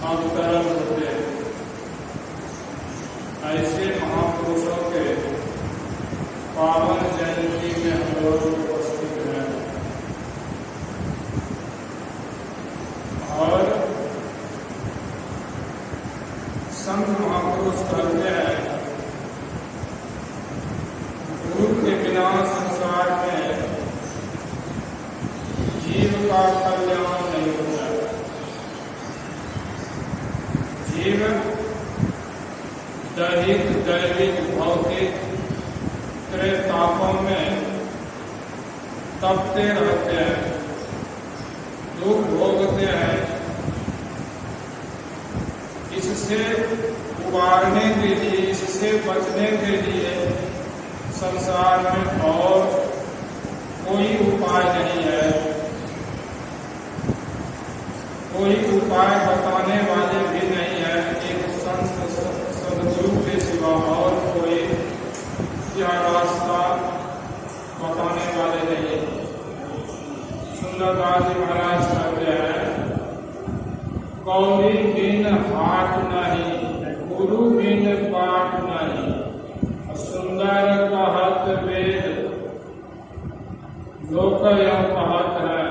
अवतरण होते हैं। ऐसे महापुरुषों के पावन जयंती में हम लोग उपस्थित हैं और संत महापुरुष कहते हैं गुरु के बिना संसार में जीव का कल्याण नहीं होता। जीव दैहिक दैविक भौतिक त्रैतापों में तपते रहते हैं, दुख भोगते हैं। इससे उबारने के लिए, इससे बचने के लिए संसार में और कोई उपाय नहीं है। कोई उपाय बताने वाले भी नहीं है। एक संत सदगुरु के सिवा और कोई यह रास्ता बताने वाले नहीं है। सुंदरदास जी महाराज कहते हैं, कौड़ी बिन हाट नहीं, गुरु बिन बाट नहीं। सुंदर कहत वेद, लोक यह कहत है।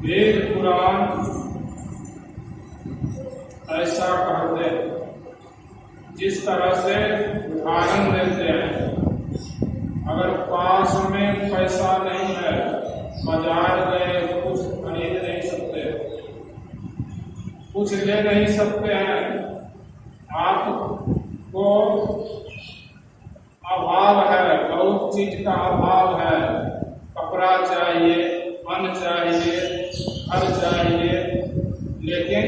वेद पुराण ऐसा कहते हैं, जिस तरह से उदाहरण देते हैं। अगर पास में पैसा नहीं है, बाजार गए तो कुछ खरीद नहीं सकते, कुछ ले नहीं सकते हैं, आपको अभाव है, बहुत चीज का अभाव है। कपड़ा चाहिए, अन्न चाहिए, घर चाहिए, लेकिन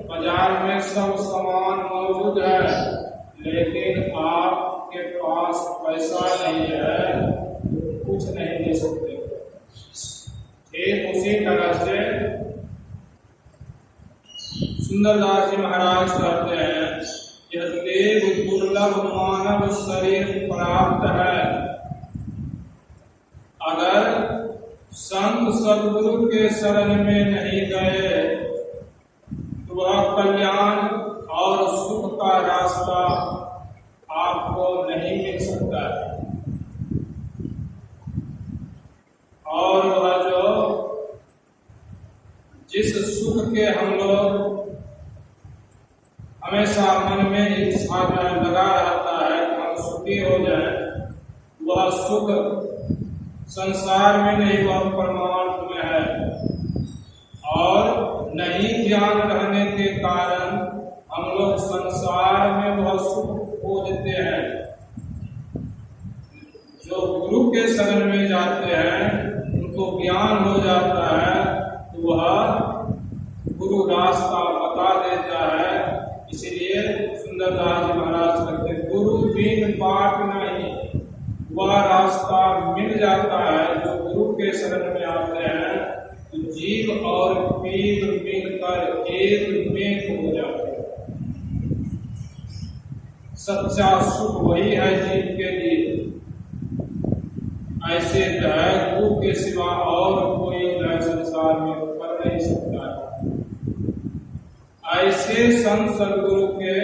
बाजार में सब सामान मौजूद है, लेकिन आपके पास पैसा नहीं है, कुछ नहीं ले सकते। ठीक उसी तरह से सुंदरदास जी महाराज कहते हैं, यह देव दुर्लभ मानव शरीर प्राप्त है। अगर संत सदगुरु के शरण में नहीं गए तो वह कल्याण और सुख का रास्ता आपको नहीं मिल सकता है। और वह जो जिस सुख के हम लोग हमेशा मन में इच्छा लगा रहता है कि हम सुखी हो जाए, वह सुख संसार में नहीं, वह परमार्थ में है। और नहीं ज्ञान रहने के कारण हम लोग संसार में वह सुख खोजते हैं। जो गुरु के शरण में जाते हैं, उनको ज्ञान हो जाता है, तो वह गुरु रास्ता बता देता है। इसलिए सुंदरदास जी महाराज कहते हैं, गुरु बिन बाट नहीं, वह रास्ता मिल जाता है। जो गुरु के शरण में आते हैं तो जीव और पीर मिलकर एक में हो जाते हैं। सच्चा सुख वही है जीव के लिए। ऐसे गुरु के सिवा और कोई संसार में कर नहीं सकता है। ऐसे संत सदगुरु के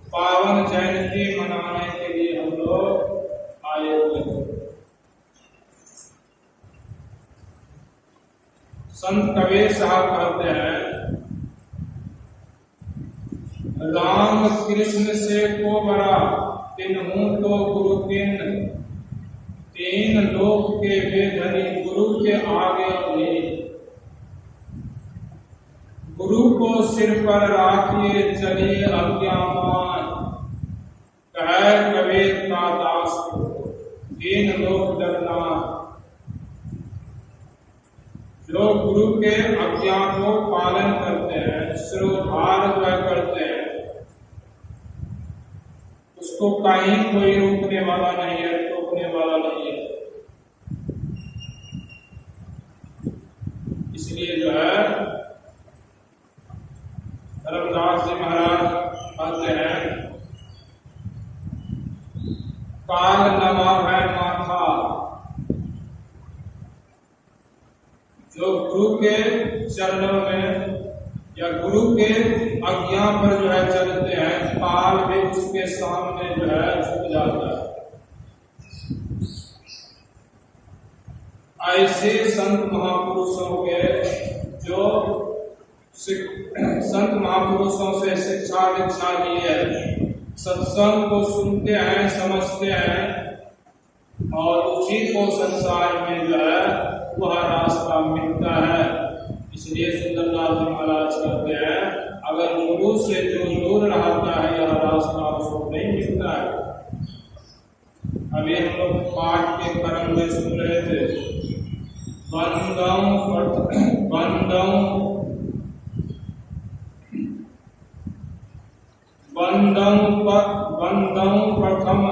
पावन जयंती मनाने के लिए हम लोग आए हुए हैं। संत कबीर साहब कहते हैं, राम कृष्ण से को बड़ा तिन्हू तो गुरु किन, तीन लोक के वेधनी गुरु के आगे भी। गुरु को सिर पर राखिए चलिए अज्ञामान, कहे कबीर का दास को तीन लोक डरना। जो गुरु के आज्ञा को पालन करते हैं, सिरोधार करते हैं, उसको कहीं कोई रोकने वाला नहीं है, टोकने वाला नहीं है। इसलिए जो है धर्मदास जी महाराज कहते हैं, काल नवा है माथा। जो गुरु के चरणों में या गुरु के आज्ञा पर जो है चलते हैं, काल भी उसके सामने जो है झुक जाता है। ऐसे संत महापुरुषों के जो संत महापुरुषों से शिक्षा दीक्षा ली है, सत्संग को सुनते हैं, समझते हैं और उसी को संसार में जो है वह रास्ता मिलता है। इसलिए सुंदरलाल जी महाराज कहते हैं, अगर गुरु से जो दूर रहता है यह रास्ता उसको नहीं मिलता है। अभी हम लोग पाठ के क्रम में सुन रहे थे, बंदं प्रथम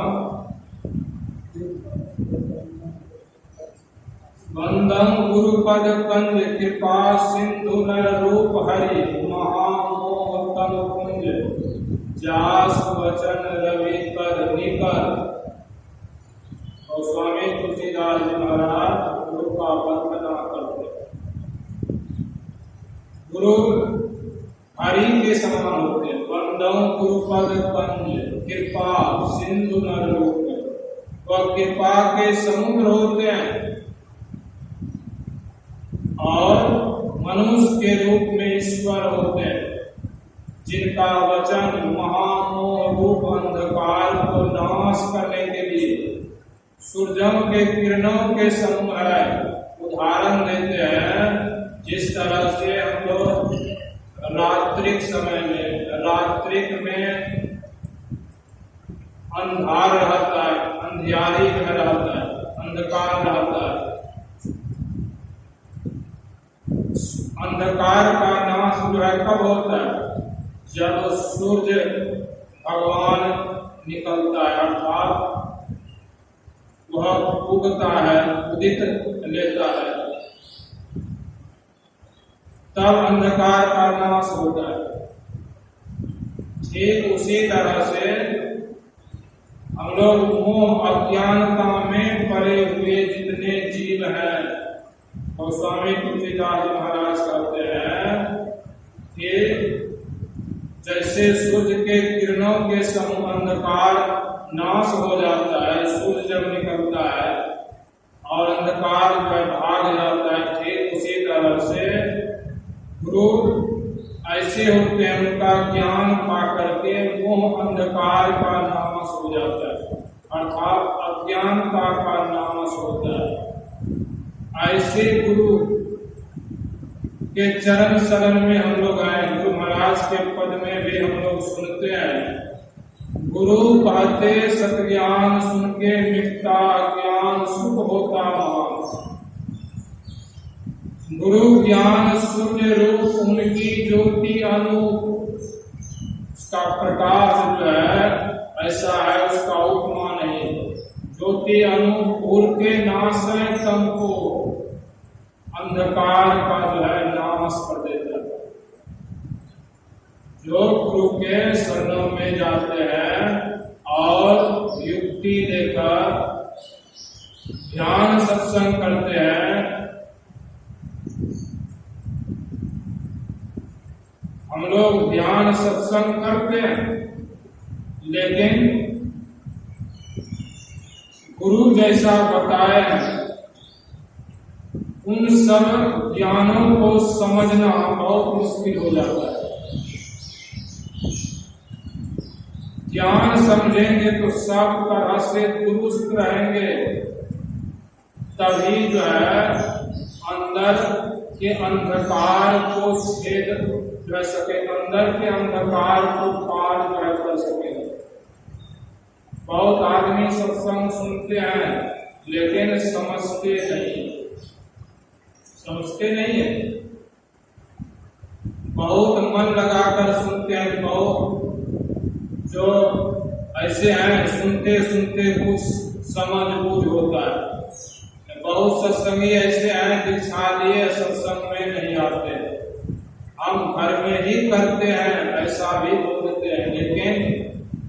बंदं गुरुपद कंज कृपा सिंधु नर रूप हरि महामोहतम कुंज जास वचन रवि कर निकर। और स्वामी तुलसीदास जी महाराज गुरु का वंदना करते, गुरु हरि के समान होते हैं। बंदं गुरुपद कंज कृपा सिंधु नर रूप, वह कृपा के समुद्र होते हैं और मनुष्य के रूप में ईश्वर होते हैं, जिनका वचन महामोह रूप अंधकार को नाश करने के लिए सूर्यों के किरणों के समूह है। उदाहरण देते हैं, जिस तरह से हम लोग रात्रिक समय में, रात्रिक में अंधार रहता है, अंधियारी में रहता है, अंधकार रहता है। अंधकार का नाश जो है कब होता है? जब सूर्य भगवान निकलता है, अर्थात वह उगता है, उदित लेता है, तब अंधकार का नाश होता है। ठीक उसी तरह से हम लोग मोह अज्ञानता में पड़े हुए जितने जीव हैं, और स्वामी तुलसीदास महाराज कहते हैं कि जैसे सूर्य के किरणों के समूह अंधकार नाश हो जाता है, सूर्य जब निकलता है और अंधकार में भाग जाता है, ठीक उसी तरह से गुरु ऐसे होते हैं, उनका ज्ञान पा करके मोह अंधकार का नाश हो जाता है, अर्थात अज्ञानता का नाश होता है। ऐसे गुरु के चरण शरण में हम लोग आए। गुरु महाराज के पद में भी हम लोग सुनते हैं, गुरु कहते सत्ज्ञान सुन के मिटता ज्ञान सुख होता महान। गुरु ज्ञान शून्य रूप उनकी ज्योति अनूप, उसका प्रकाश जो है ऐसा है, उसका उपमा नहीं। ज्योति अनूप भूल के नाश है तम को, अंधकार का जो है नाश कर देता है। जो गुरु के शरणों में जाते हैं और युक्ति देकर ध्यान सत्संग करते हैं, हम लोग ध्यान सत्संग करते हैं, लेकिन गुरु जैसा बताए उन सब ज्ञानों को समझना बहुत मुश्किल हो जाता है। ज्ञान समझेंगे तो सब तरह से दुरुस्त रहेंगे, तभी जो है अंदर के अंधकार को छेद कर सके, अंदर के अंधकार को पार कर सके। बहुत आदमी सत्संग सुनते हैं लेकिन समझते नहीं है। बहुत मन लगाकर सुनते हैं, बहुत जो ऐसे हैं सुनते सुनते कुछ समझ बूझ होता है। बहुत सत्संगी ऐसे हैं दीक्षा लिए सत्संग में नहीं आते, हम घर में ही करते हैं ऐसा भी बोलते हैं, लेकिन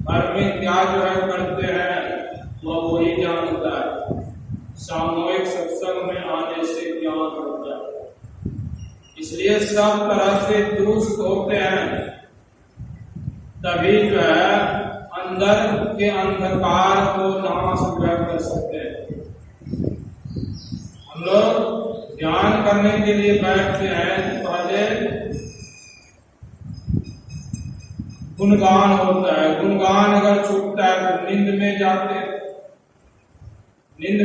घर में क्या जो है करते हैं वह वही जानता है। सामूहिक सत्संग में आने से ज्ञान होता है। इसलिए इसलिए सब तरह से दुरुस्त होते हैं, तभी जो है अंदर के अंधकार को नाश कर सकते हैं। हम लोग ध्यान करने के लिए बैठते हैं, पहले गुणगान होता है। गुणगान अगर छूटता है तो नींद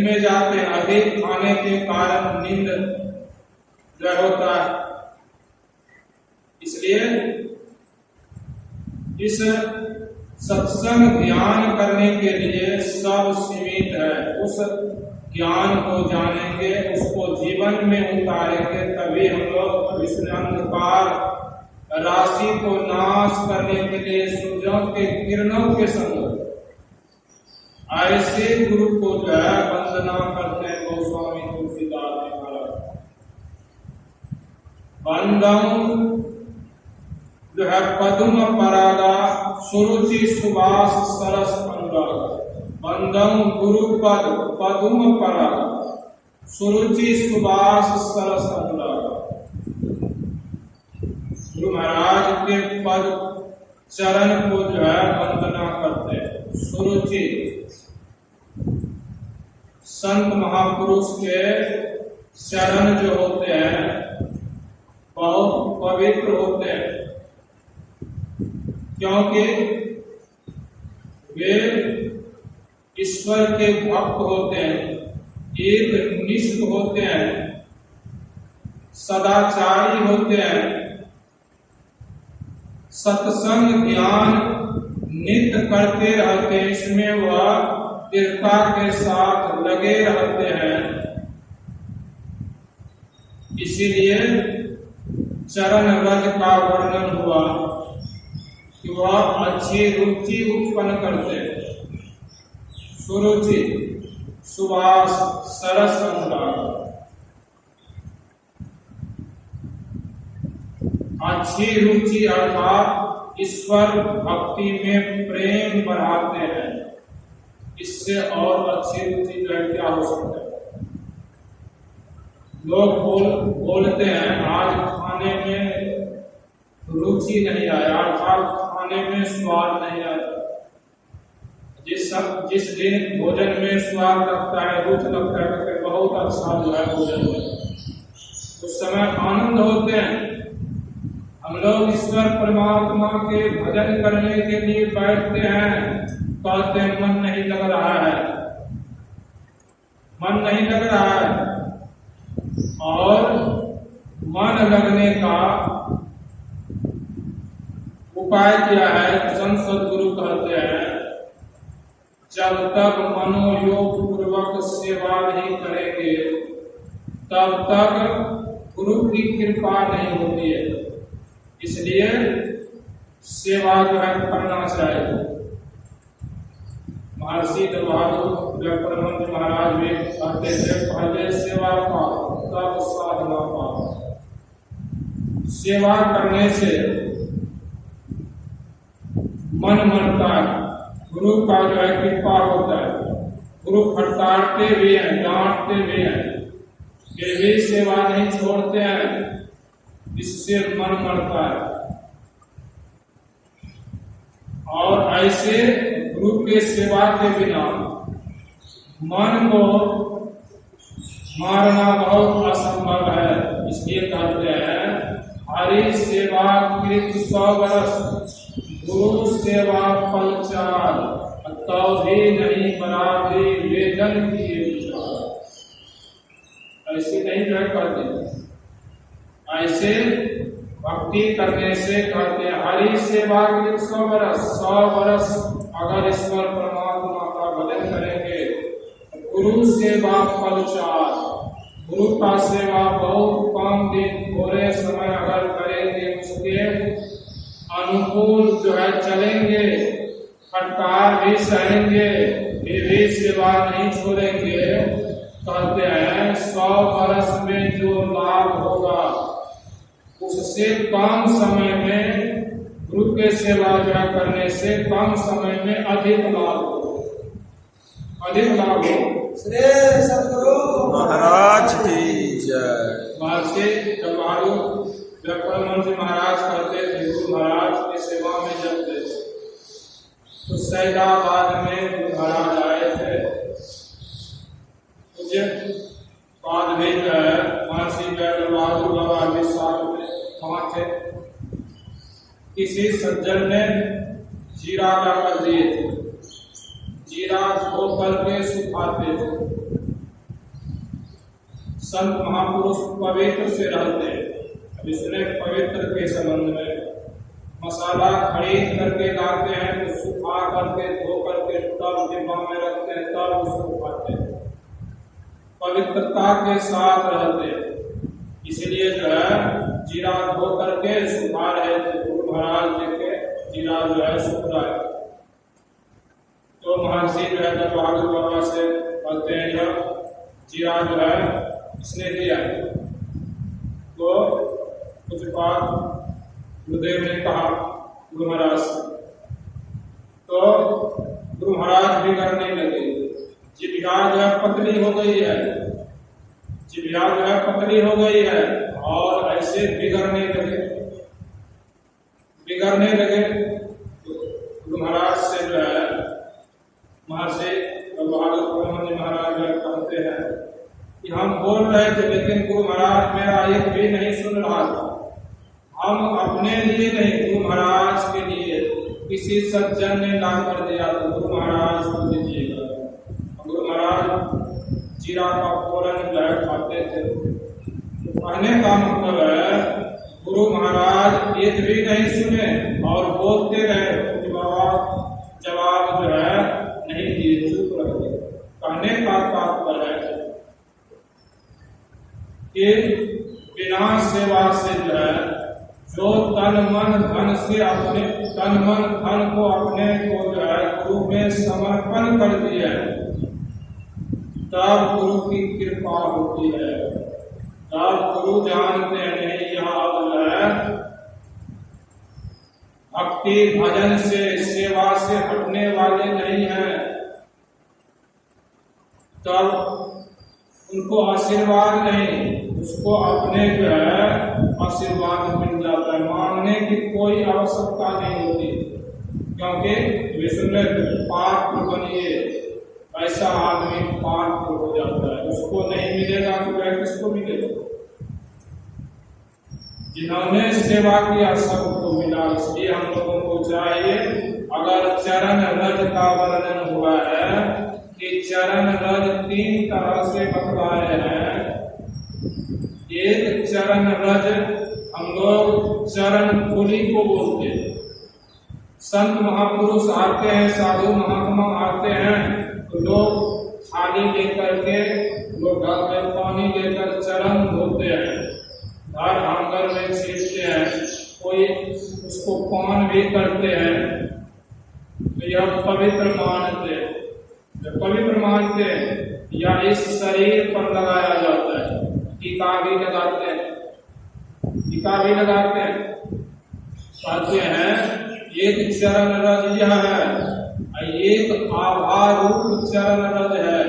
में जाते अधिक खाने के कारण नींद जो होता है। इसलिए इस सत्संग ध्यान करने के लिए सब सीमित है। उस ज्ञान को जानेंगे, उसको जीवन में उतारेंगे, तभी हम लोग विष्णु अंधकार राशि को नाश करने के लिए सूर्यों के किरणों के संग ऐसे गुरु को जो है वंदना करते हैं। गोस्वामी तुलसीदास ने कहा, वंदम जो है पद्म परागा सुरुचि सुवास सरस अनुराग। वंदम गुरु पद पद्म परागा सुरुचि सुवास सरस अनुराग। गुरु महाराज के पद चरण को जो है वंदना करते हैं। सुरुचि संत महापुरुष के चरण जो होते हैं बहुत पवित्र होते हैं, क्योंकि वे ईश्वर के भक्त होते हैं, एक निष्ठ होते हैं, सदाचारी होते हैं, सत्संग ज्ञान नित्य करते रहते हैं, इसमें वह दृढ़ता के साथ लगे रहते हैं। इसीलिए चरण रज का वर्णन हुआ कि वह अच्छी रुचि उत्पन्न करते हैं। सुरुचि सुवास सरस अनुराग। अच्छी रुचि अर्थात ईश्वर भक्ति में प्रेम बढ़ाते हैं। इससे और अच्छी रुचि जो है क्या हो सकता है। लोग बोलते हैं आज खाने में रुचि नहीं आया, अर्थात खाने में स्वाद नहीं आया। जिस दिन भोजन में स्वाद लगता है, रुचि लगता है, तो बहुत अच्छा जो है भोजन में उस समय आनंद होते हैं। हम लोग ईश्वर परमात्मा के भजन करने के लिए बैठते हैं, कहते हैं मन नहीं लग रहा है, मन नहीं लग रहा है। और मन लगने का उपाय क्या है? संत सद्गुरु कहते हैं, जब तक मनोयोग पूर्वक सेवा नहीं करेंगे तब तक गुरु की कृपा नहीं होती है। इसलिए सेवा जो है करना चाहिए। महर्षि परमहंस महाराज भी कहते थे, पहले सेवा पाओ तब साधना पाओ। सेवा करने से मन मरता है, गुरु का जो है कृपा होता है। गुरु फटकारते भी हैं, डांटते भी हैं, फिर भी सेवा नहीं छोड़ते हैं, इससे मन मरता है। और ऐसे गुरु के सेवा के बिना मन को मारना बहुत असंभव है। इसलिए कहते हैं, हरि सेवा कृत 100 वर्ष, गुरु सेवा फल 4, तो भी नहीं बराबरी वेदन किए विचार। ऐसे नहीं जो करते, ऐसे भक्ति करने से कहते हैं हरि सेवा कृत 100 वर्ष। 100 वर्ष अगर ईश्वर परमात्मा का भजन करेंगे, गुरु सेवा फल 4। गुरु का सेवा बहुत कम दिन थोड़े समय अगर करेंगे, उसके अनुकूल जो है चलेंगे, फटकार भी सहेंगे, फिर भी सेवा नहीं छोड़ेंगे, कहते हैं 100 वर्ष में जो लाभ होगा उससे कम समय में गुरु के सेवा जो करने से कम समय में अधिक लाभ हो, अधिक लाभ हो। श्री सद्गुरु महाराज की जय। महर्षि जवाहर परमहंस जी महाराज कहते थे, गुरु महाराज की सेवा में जब थे तो सैदाबाद में गुरु महाराज आए थे। मुझे बाद में महर्षि बहादुर बाबा भी साथ में वहां थे। किसी सज्जन ने जीरा लाकर दिए थे, जीरा धो करके सुखाते थे। संत महापुरुष पवित्र से रहते हैं। अब इसने पवित्र के संबंध में मसाला खरीद करके लाते हैं तो सुखा करके धो करके तब डिब्बा में रखते हैं, तब उसको खाते हैं। पवित्रता के साथ रहते हैं, इसलिए जो है जीरा धो करके सुखा रहे थे। गुरु महाराज देखे जीरा जो है सूख रहा है तो महर्षि जो है बहादुर बाबा से कहते हैं, जब जीरा जो है इसने दिया तो कुछ बात गुरुदेव ने कहा गुरु महाराज से, तो गुरु महाराज बिगड़ने लगे। जिभ्या जो है पतली हो गई है, जिभ्या जो है पतली हो गई है और ऐसे बिगड़ने लगे। गुरु महाराज से जो है महर्षि बहादुर परमहंस महाराज कहते हैं कि हम बोल रहे थे लेकिन गुरु महाराज मेरा एक भी नहीं सुन रहा था। हम अपने लिए नहीं, गुरु महाराज के लिए किसी सज्जन ने ला कर दिया तो गुरु महाराज को दीजिएगा। गुरु महाराज जीरा का फोरन जो है खाते थे। तो कहने का मतलब है गुरु महाराज एक भी नहीं सुने और बोलते रहे, जवाब जो है नहीं दिए, चुप रहे। कहने का तात्पर्य है कि बिना सेवा से जो है जो तन मन धन से अपने तन मन धन को अपने को जो है गुरु में समर्पण कर दिया तब गुरु की कृपा होती है। तब गुरु जानते हैं यहाँ जो है भक्ति भजन से सेवा से हटने वाले नहीं हैं, तब उनको आशीर्वाद नहीं, उसको अपने जो है आशीर्वाद मिल जाता है। मांगने की कोई आवश्यकता नहीं होती, क्योंकि विष्णु पात्र बनिए ऐसा आदमी पात्र हो जाता है। उसको नहीं मिलेगा तो वह किसको मिलेगा? जिन्होंने सेवा किया सबको मिला। इसलिए हम लोगों को चाहिए, अगर चरण रज का वर्णन हुआ है कि चरण रज 3 तरह से बतलाए हैं। एक चरण रज हम लोग चरण धूलि को बोलते हैं। संत महापुरुष आते हैं, साधु महात्मा आते हैं तो लोग थाली लेकर के लोग घर में पानी लेकर चरण धोते हैं, घर आंगन में छींटते हैं, कोई उसको पान भी करते हैं। तो यह पवित्र मानते हैं या इस शरीर पर लगाया जाता है। टीका भी लगाते हैं, कहते हैं एक चरण रज यह है, एक आभार रूप चरण रज है।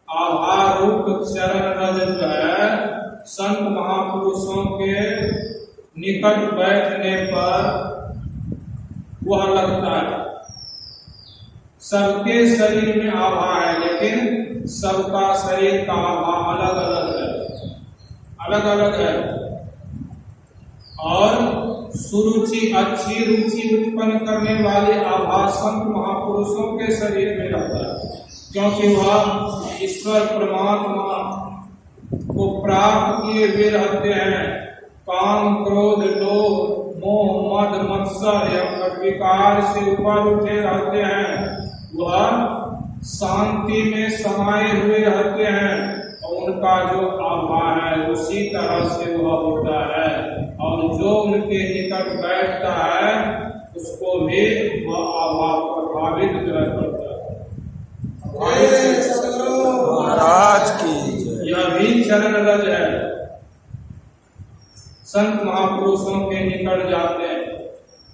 आभार रूप चरण रज जो है संत महापुरुषों के निकट बैठने पर वह लगता है। सबके शरीर में आभा है, लेकिन सबका शरीर का आभा अलग अलग है। और सुरुचि अच्छी रुचि उत्पन्न करने वाले आभा संत महापुरुषों के शरीर में रहता है, क्योंकि वह ईश्वर परमात्मा को प्राप्त किए हुए रहते हैं। काम क्रोध लोभ मोह मद मत्सर या विकार से ऊपर उठे रहते हैं। वह शांति में समाये हुए रहते हैं और उनका जो आभा है उसी तरह से वह होता है। और जो उनके निकट बैठता है उसको भी वह आभा प्रभावित करता है। महाराज की यह भी चरण रज है। संत महापुरुषों के निकट जाते हैं।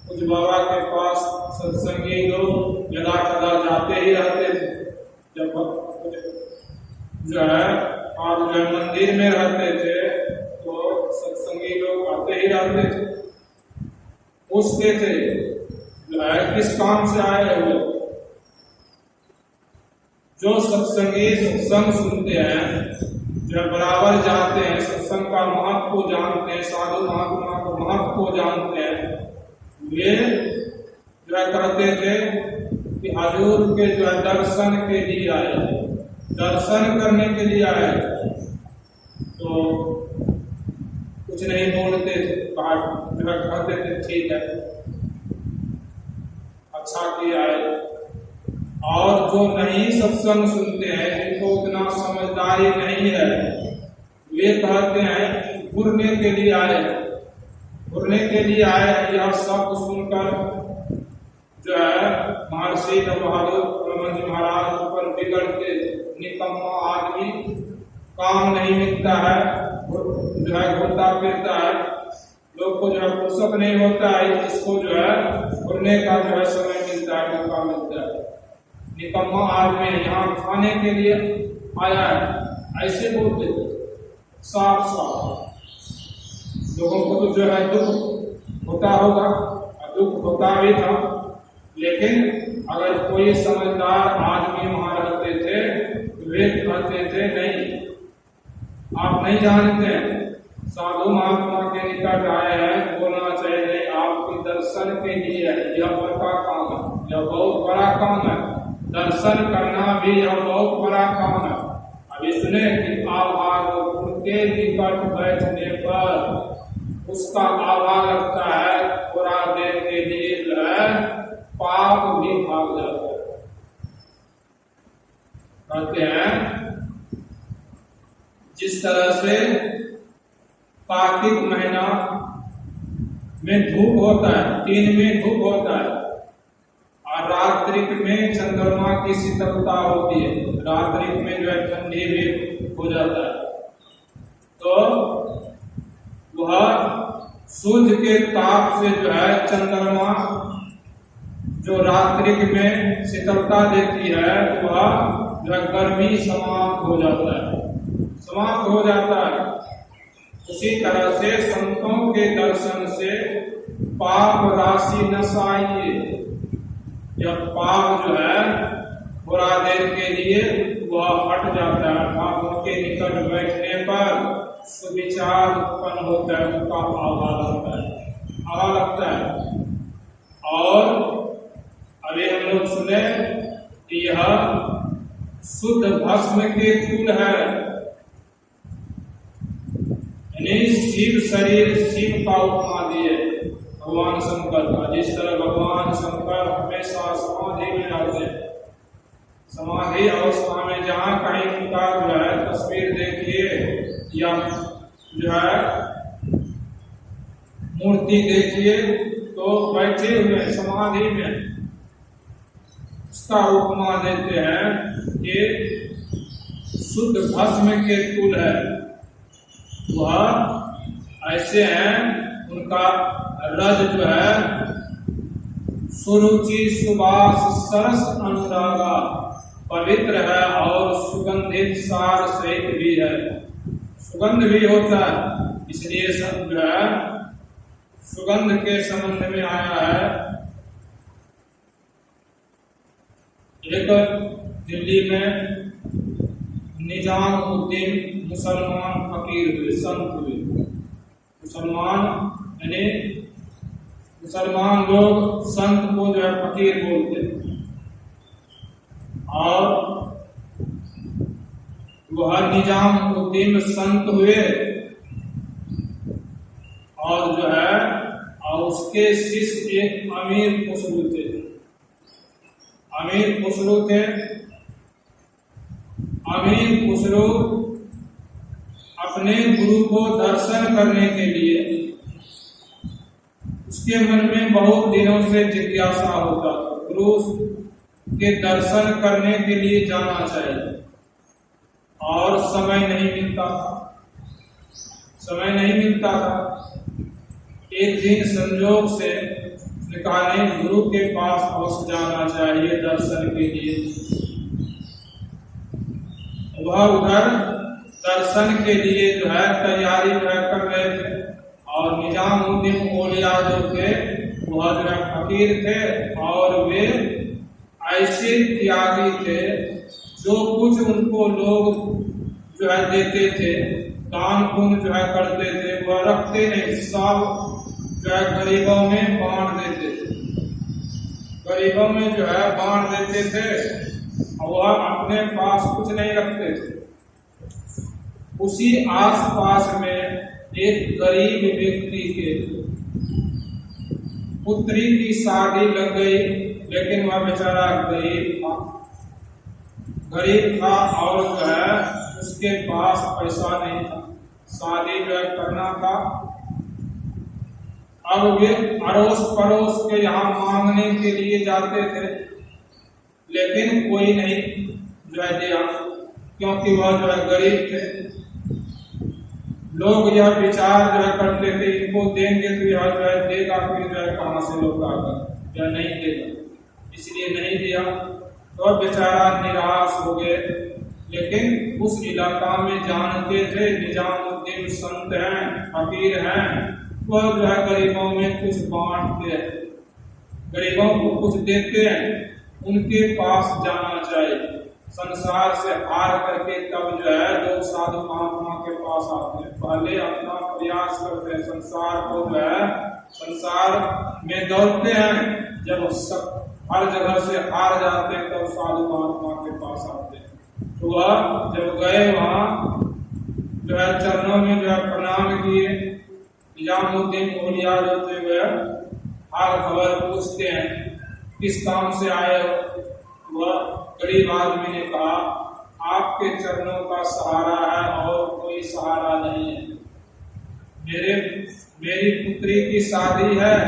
कुछ बाबा के पास सत्संगी लोग यदा कदा जाते ही रहते थे। जब जो है आप जो मंदिर में रहते थे तो सत्संगी लोग आते ही रहते थे, पूछते थे जो है किस काम से आए हो। जो सत्संगी सत्संग सुनते हैं, जो बराबर जाते हैं, सत्संग का महत्व को जानते हैं, साधु महात्मा का महत्व को जानते हैं, वे जो है कहते थे कि हजूर के जो है दर्शन के लिए आए, दर्शन करने के लिए आए। तो कुछ नहीं बोलते थे, जो है कहते थे ठीक है, अच्छा किया है। और जो नहीं सत्संग सुनते हैं, जिनको उतना समझदारी नहीं है, वे कहते हैं घूरने के लिए आए, घूरने के लिए आए। यह शब्द सुनकर जो है महर्षि बहादुर ब्रह्म जी महाराज ऊपर बिगड़ते, निकम्मा आदमी, काम नहीं मिलता है, जो है घूमता फिरता है, लोग को जो है फुर्सत नहीं होता है, इसको जो है घूरने का जो है समय मिलता है, मौका मिलता है। निकम्मा आदमी यहाँ खाने के लिए आया है, ऐसे बोलते थे साफ साफ। लोगों को तो जो है दुख होता होगा, दुख होता भी था, लेकिन अगर कोई समझदार आदमी वहां रहते थे तो वे कहते थे नहीं, आप नहीं जानते हैं, साधु महात्मा के निकट आए हैं, बोलना चाहिए आपके दर्शन के लिए। यह बड़ा काम है, यह बहुत बड़ा काम है, दर्शन करना भी यह बहुत बड़ा काम है। अभी सुने कि आभार उनके निकट बैठने पर उसका आभार लगता है, थोड़ा देर के लिए जो है पाप भी भाग जाता है। कहते हैं जिस तरह से कार्तिक महीना में धूप होता है, दिन में धूप होता है, और रात्रिक में चंद्रमा की शीतलता होती है, रात्रिक में जो है ठंडी भी हो जाता है, तो वह सूर्य के ताप से जो है चंद्रमा जो रात्रिक में शीतलता देती है, वह जो है गर्मी समाप्त हो जाता है, समाप्त हो जाता है। उसी तरह से संतों के दर्शन से पाप राशि नसाइए। जब पाप जो है थोड़ा देर के लिए वह हट जाता है, अर्थात उनके निकट बैठने पर सुविचार उत्पन्न होता है, उनका आवा लगता है, आवा लगता है। और अभी हम लोग सुने कि यह शुद्ध भस्म के तुल्य है, यानी शिव शरीर, शिव का उपमा दिए भगवान शंकर का। जिस तरह भगवान शंकर हमेशा समाधि में रहते हैं, समाधि अवस्था में जहाँ कहीं उनका जो है तस्वीर देखिए या जो है मूर्ति देखिए तो बैठे हुए समाधि में, उसका उपमा देते हैं कि शुद्ध भस्म के तुल्य है। वह ऐसे हैं, उनका रज जो है सुरुचि सुबास सरस अनुरागा, पवित्र है और सुगंधित सार सहित भी है, सुगंध भी होता है, इसलिए सब जो है सुगंध के संबंध में आया है। एक दिल्ली में निजामुद्दीन मुसलमान फकीर हुए, संत हुए। मुसलमान यानी मुसलमान लोग संत को जो है फकीर बोलते हैं, और वह निजामुद्दीन संत हुए, और जो है और उसके शिष्य एक अमीर खुसरू थे, अमीर खुसरू थे। अमीर खुसरू अपने गुरु को दर्शन करने के लिए, उसके मन में बहुत दिनों से जिज्ञासा होता था, गुरु के दर्शन करने के लिए जाना चाहिए, और समय नहीं मिलता था, समय नहीं मिलता था। एक दिन संजोग से कहा नहीं, गुरु के पास अवश्य जाना चाहिए दर्शन के लिए। वह उधर दर्शन के लिए जो है तैयारी जो है कर रहे थे। और निजामुद्दीन औलिया जो थे वह जो है फकीर थे और वे ऐसे त्यागी थे, जो कुछ उनको लोग जो है देते थे, दान पुण्य जो है करते थे, वह रखते नहीं, सब जो है गरीबों में बांट देते थे। गरीबों में जो है बांट देते थे और वह अपने पास कुछ नहीं रखते थे। उसी आसपास में एक गरीब व्यक्ति के पुत्री की शादी लग गई, लेकिन वह बेचारा गरीब था और जो है उसके पास पैसा नहीं था, शादी जो है करना था। अब वे अड़ोस पड़ोस के यहाँ मांगने के लिए जाते थे, लेकिन कोई नहीं जो है दिया, क्योंकि वह जो है गरीब थे। लोग यह विचार जो है करते थे, इनको देंगे तो यह जो है देगा, फिर जो है कहाँ से लौटा कर या नहीं देगा, इसलिए नहीं दिया। तो बेचारा निराश हो गए। लेकिन उस इलाका में जानते थे निजामुद्दीन संत हैं, फकीर हैं, वह जो है गरीबों में कुछ बांटते हैं, गरीबों को कुछ देते हैं, उनके पास जाना चाहिए। संसार से हार करके तब जो है लोग साधु महात्मा के पास आते हैं, पहले अपना प्रयास करते हैं, संसार को जो है संसार में दौड़ते हैं, जब सब हर जगह से हार जाते हैं तब साधु महात्मा के पास आते हैं। तो वह जब गए वहां जो है चरणों में जो है प्रणाम किए। निजामुद्दीन औलिया जो थे वह हाल खबर पूछते हैं, किस काम से आए हो? वह गरीब आदमी ने कहा, आपके चरणों का सहारा है और कोई सहारा नहीं है। मेरी पुत्री की शादी है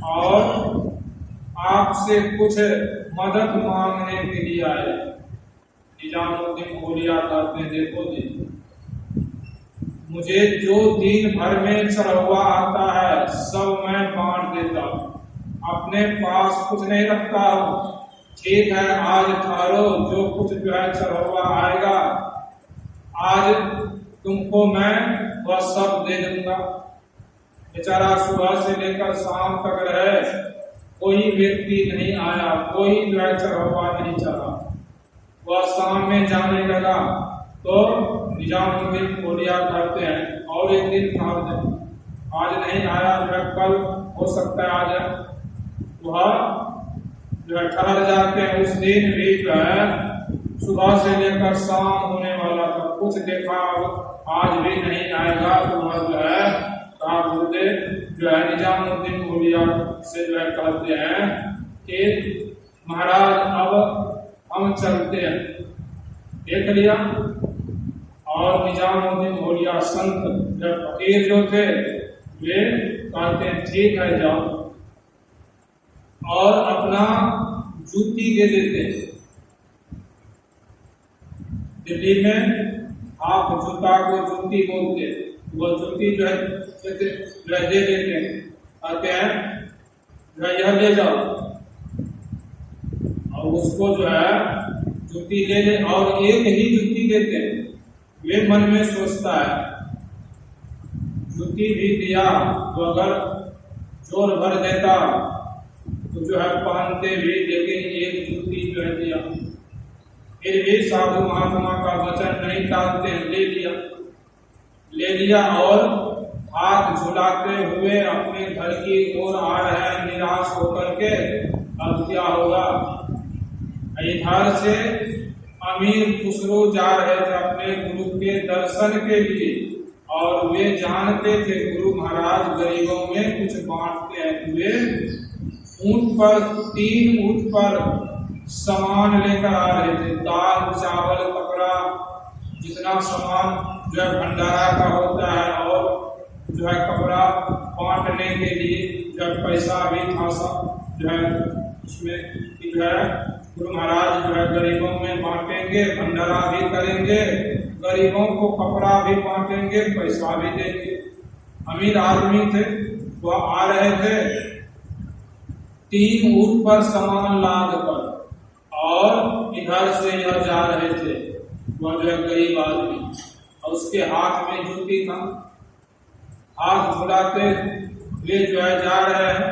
और आपसे कुछ मदद मांगने के लिए आए। निजामुद्दीन औलिया कहते हैं, देखो जी, मुझे जो दिन भर में चढ़वा आता है सब मैं बांट देता हूँ, अपने पास कुछ नहीं रखता हूँ। ठीक है, आज ठहरो, जो कुछ जो है चढ़वा आएगा आज तुमको मैं वह सब दे दूंगा। बेचारा सुबह से लेकर शाम तक रहे, कोई व्यक्ति नहीं आया, कोई जो है चढ़वा नहीं चढ़ा। वह शाम में जाने लगा तो निजामुद्दीन औलिया कहते हैं, और एक दिन था, आज नहीं आया, जो है कल हो सकता है आ जाए। वह जो है ठहर जाते हैं। उस दिन भी जो है सुबह से लेकर शाम होने वाला था, कुछ देखा आज भी नहीं आएगा, तो वह जो है जो है निजामुद्दीन औलिया से जो है कहते हैं कि महाराज अब हम चलते हैं, देख लिया। और निजामुद्दीन औलिया संत जब फकीर जो थे वे कहते हैं, ठीक है जाओ, और अपना जूती दे देते। दिल्ली में आप जूता को जूती बोलते, वह जूती जो है दे देते हैं, कहते हैं जो है यह ले जाओ, और उसको जो है जूती ले ले, और एक ही जूती देते हैं। वे मन में सोचता है, जूती भी दिया तो अगर जोर भर देता तो जो है पहनते भी, लेकिन एक जूती जो है दिया। फिर भी साधु महात्मा का वचन नहीं टालते हैं, ले लिया और हाथ झुलाते हुए अपने घर की ओर आ रहे हैं निराश होकर के। अब क्या होगा? इधर से अमीर खुसरो जा रहे थे अपने गुरु के दर्शन के लिए, और वे जानते थे गुरु महाराज गरीबों में कुछ बांटते हैं। वे ऊंट पर 3 ऊंट पर सामान लेकर आ रहे थे, दाल चावल कपड़ा, जितना सामान जो है भंडारा का होता है, और जो है कपड़ा बांटने के लिए जो है पैसा भी था सब जो है उसमें जो है गुरु महाराज जो है गरीबों में बांटेंगे, भंडारा भी करेंगे, गरीबों को कपड़ा भी बांटेंगे, पैसा भी देंगे। अमीर आदमी थे, वह आ रहे थे 3 ऊंट पर सामान लाद कर, और इधर से यह जा रहे थे वह जो गरीब आदमी, और उसके हाथ में जूती था। हाथ झुलाते वे जो है जा रहे हैं,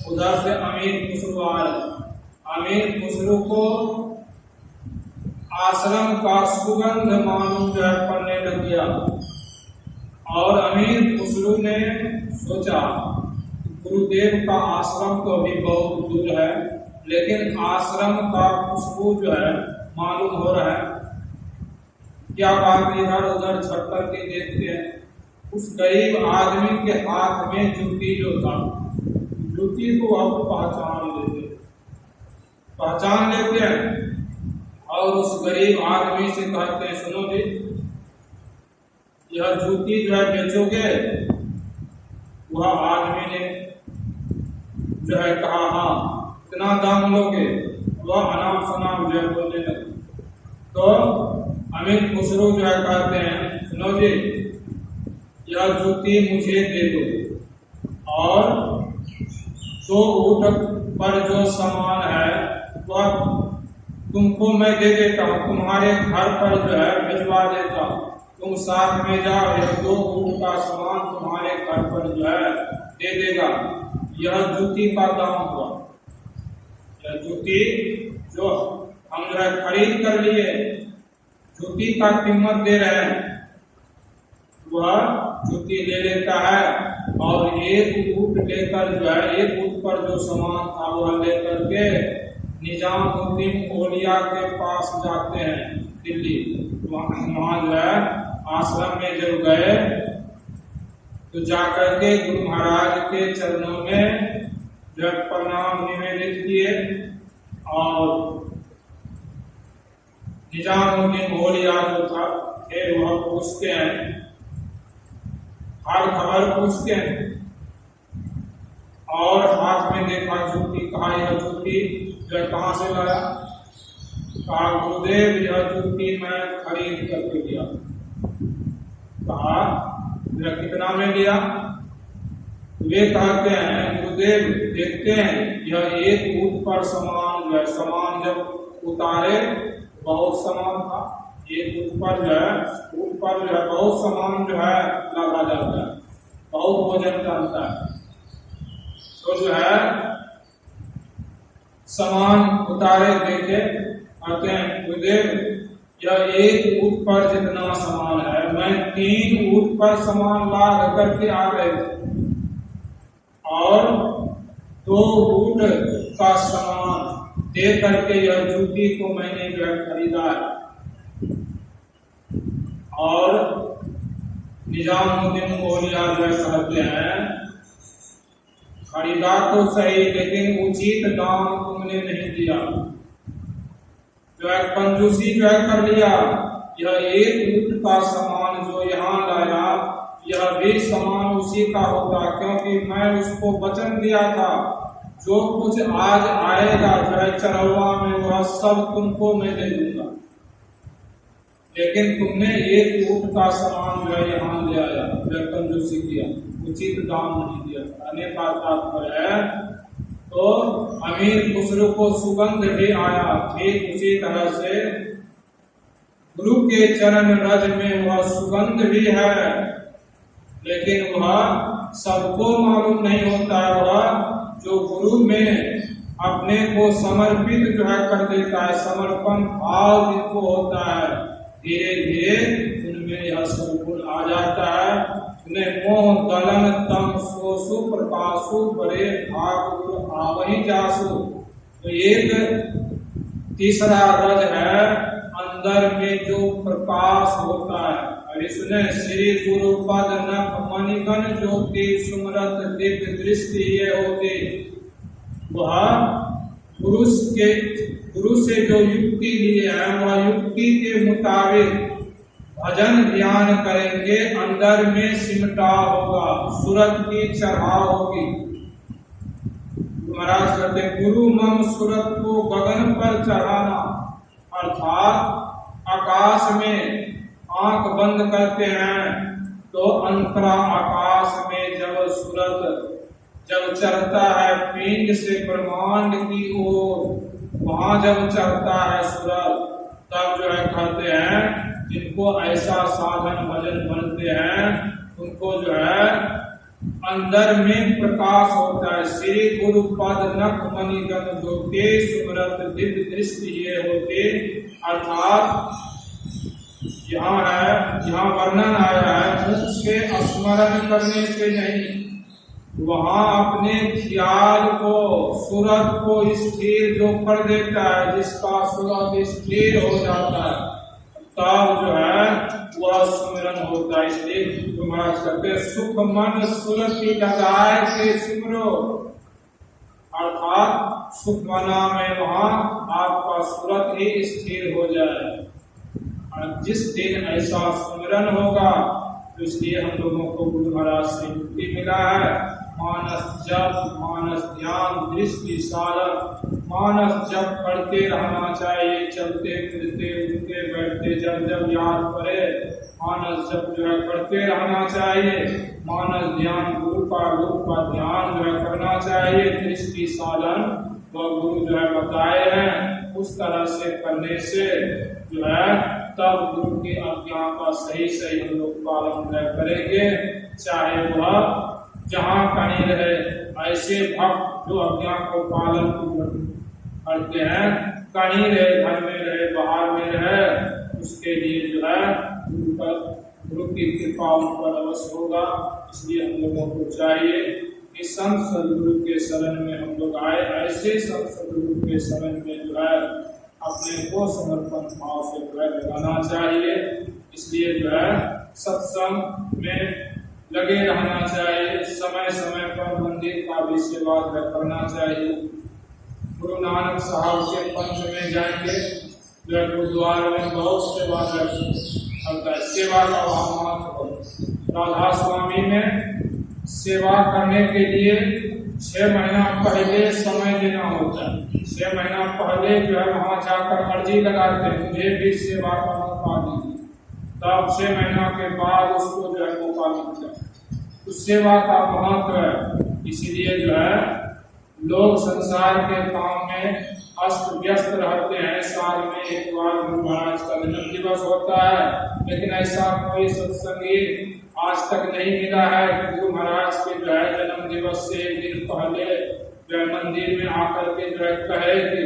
उधर से अमीर खुसरो आ रहे। अमीर खुसरो को आश्रम का सुगंध मालूम जो है पड़ने लग गया और अमीर खुसरो ने सोचा गुरुदेव का आश्रम तो अभी बहुत दूर है, लेकिन आश्रम का खुशबू जो है मालूम हो रहा है। क्या बात, इधर उधर झट करके देखते हैं, उस गरीब आदमी के हाथ में जूती जो था, जूती को अब पहचान लेते हैं और उस गरीब आदमी से कहते हैं, सुनो जी, यह जूती जो है बेचोगे? वह आदमी ने जो है कहा, हाँ, इतना दाम लोगे? वह अनाम शनाम जो है बोलने लगे। तो अमीर खुसरो जो है कहते हैं, सुनो जी, यह जूती मुझे दे दो और जो ऊँट पर जो सामान है वह तुमको मैं दे देता हूँ, तुम्हारे घर पर जो है भिजवा देता हूँ, तुम साथ में जाओ, यह 2 ऊँट का सामान तुम्हारे घर पर जो है दे देगा। यह जूती का दाम हुआ। यह जूती जो हम जो है खरीद कर लिए, जूती का कीमत दे रहे हैं, वह जूती ले लेता है और एक ऊँट लेकर जो है, एक ऊँट पर जो सामान था वह लेकर के निजामुद्दीन औलिया के पास जाते हैं दिल्ली। वहाँ जो है आश्रम में जब गए तो जाकर के गुरु महाराज के चरणों में जो है प्रणाम निवेदित किए और निजामुद्दीन औलिया जो था फिर वह पूछते हैं, हाल खबर पूछते हैं और हाथ में देखा जूती। कहा, यह जूती जो कहाँ से लाया? कहा, गुरुदेव, यह जूती मैं खरीद करके लिया। कहा, यह कितना में लिया? वे कहते हैं, गुरुदेव देखते हैं यह एक ऊँट पर सामान जो है, सामान जब उतारे बहुत सामान था, एक ऊँट पर जो है, ऊँट पर जो है बहुत सामान जो है लगा जाता है, बहुत वजन चलता है। तो जो है सामान उतारे देखे, कहते हैं, गुरुदेव यह एक ऊँट पर जितना सामान है, मैं 3 ऊँट पर सामान लाद करके आ गए और 2 ऊँट का सामान दे करके यह जूती को मैंने जो है खरीदा है। और निजामुद्दीन औलिया जो है कहते हैं, खरीदा तो सही, लेकिन उचित दाम तुमने नहीं दिया, जो है कंजूसी जो है कर लिया। यह एक ऊँट का सामान जो यहाँ लाया, यह भी सामान उसी का होता, क्योंकि मैं उसको वचन दिया था जो कुछ आज आएगा जो है चरौवा में वह सब तुमको मैं दे दूंगा, लेकिन तुमने एक ऊँट का सामान जो है यहाँ ले आया, जो कंजूसी किया, उचित दाम नहीं दिया। कहने का तात्पर्य है, तो अमीर खुसरो को सुगंध भी आया, ठीक उसी तरह से गुरु के चरण रज में वह सुगंध भी है, लेकिन वह सबको मालूम नहीं होता है। वह जो गुरु में अपने को समर्पित जो है कर देता है, समर्पण भाव जिनको होता है, धीरे धीरे उनमें यह सद्गुण आ जाता है। उन्हें मोह दलन तम सोसु प्रकाशु बड़े भाग आवही जासु। तो एक तीसरा रज है अंदर में जो प्रकाश होता है। अरे सुने, श्री गुरु पद नख मणिगण ज्योति सुमरत दिव्य दृष्टि ये होती। वह गुरु से जो युक्ति लिए है, वह युक्ति के मुताबिक भजन ध्यान करेंगे, अंदर में सिमटा होगा, सूरत की चढ़ाव होगी। महाराज कहते गुरु मम सूरत को गगन पर चढ़ाना, अर्थात आकाश में आंख बंद करते हैं तो अंतरा आकाश में जब सूरत जब चढ़ता है पिंड से ब्रह्मांड की ओर, वहां जब चढ़ता है सूरज, तब जो है कहते हैं जिनको ऐसा साधन भजन बनते हैं उनको जो है अंदर में प्रकाश होता है। श्री गुरु पद नख मणि गण धोते सुमरत दिव्य दृष्टि ये होते। अर्थात यहाँ वर्णन आया है मुख से स्मरण करने से नहीं, वहां अपने ख्याल को सूरत को स्थिर जो कर देता है, जिसका सूरत स्थिर हो जाता है तब जो है वह सुमिरन होता है। इसलिए तुम्हारा कहते सुख मन सुरति लगाए के सिमरो, अर्थात सुख मना में वहां आपका सूरत ही स्थिर हो जाए। और जिस दिन ऐसा सुमिरन होगा तो इसलिए हम लोगों को गुरु महाराज से मुक्ति मिला है। मानस जप, मानस ध्यान, दृष्टि साधन, मानस जप करते रहना चाहिए, चलते फिरते उठते बैठते जब जब याद पड़े मानस जप जो है करते रहना चाहिए। मानस ध्यान गुरु का ध्यान जो है करना चाहिए। दृष्टि साधन वह गुरु जो है बताए हैं, उस तरह से करने से जो है तब गुरु की आज्ञा का सही हम लोग पालन करेंगे, चाहे वह जहाँ कहीं रहे। ऐसे भक्त जो आज्ञा को पालन करते हैं, कहीं रहे, घर में रहे, बाहर में रहे, उसके लिए जो है गुरु की कृपा उन पर अवश्य होगा। इसलिए हम लोगों को चाहिए कि संत सदगुरु के शरण में हम लोग आए। ऐसे संत सदगुरु के शरण में जो है अपने को समर्पण भाव से जो है लगाना चाहिए। इसलिए जो है सत्संग में लगे रहना चाहिए। समय समय पर मंदिर का भी सेवा करना चाहिए। गुरु नानक साहब के पंथ में जाएंगे, गुरुद्वार में बहुत सेवा करता है। सेवा का वहाँ महत्व। राधा स्वामी में सेवा करने के लिए 6 महीना पहले समय देना होता है। 6 महीना पहले जो है वहाँ जाकर अर्जी लगाते हैं, मुझे भी सेवा का मौका दीजिए। तब 6 महीना के बाद उसको जो है मौका मिलता है। उस सेवा का महत्व है। इसीलिए जो है लोग संसार के काम में अस्त व्यस्त रहते हैं। साल में एक बार गुरु महाराज का जन्म दिवस होता है, लेकिन ऐसा कोई सत्संगी आज तक नहीं मिला है। गुरु महाराज के जो है जन्म दिवस से एक दिन पहले जो है मंदिर में आकर के जो है कहे कि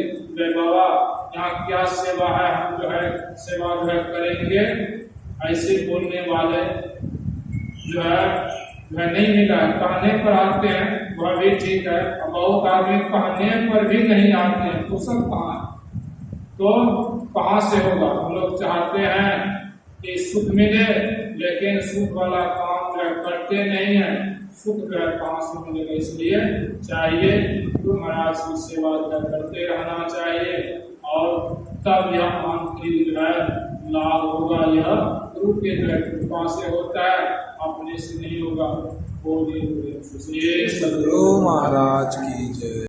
बाबा यहाँ क्या सेवा है, हम जो है सेवा जो है करेंगे। ऐसे बोलने वाले जो है नहीं मिला है। कहने पर आते हैं वह भी ठीक है, बहुत आदमी कहने पर भी नहीं आते हैं, तो सब कहाँ से होगा। हम लोग चाहते हैं कि सुख मिले, लेकिन सुख वाला काम जो करते नहीं है, सुख जो है कहाँ से मिलेगा। इसलिए चाहिए गुरु महाराज की सेवा करते रहना चाहिए, और तब यह आंतरिक जो है लाभ होगा। यह गुरु के जो है कृपा से होता है, अपने से नहीं होगा। बोलिए सदगुरु महाराज की जय।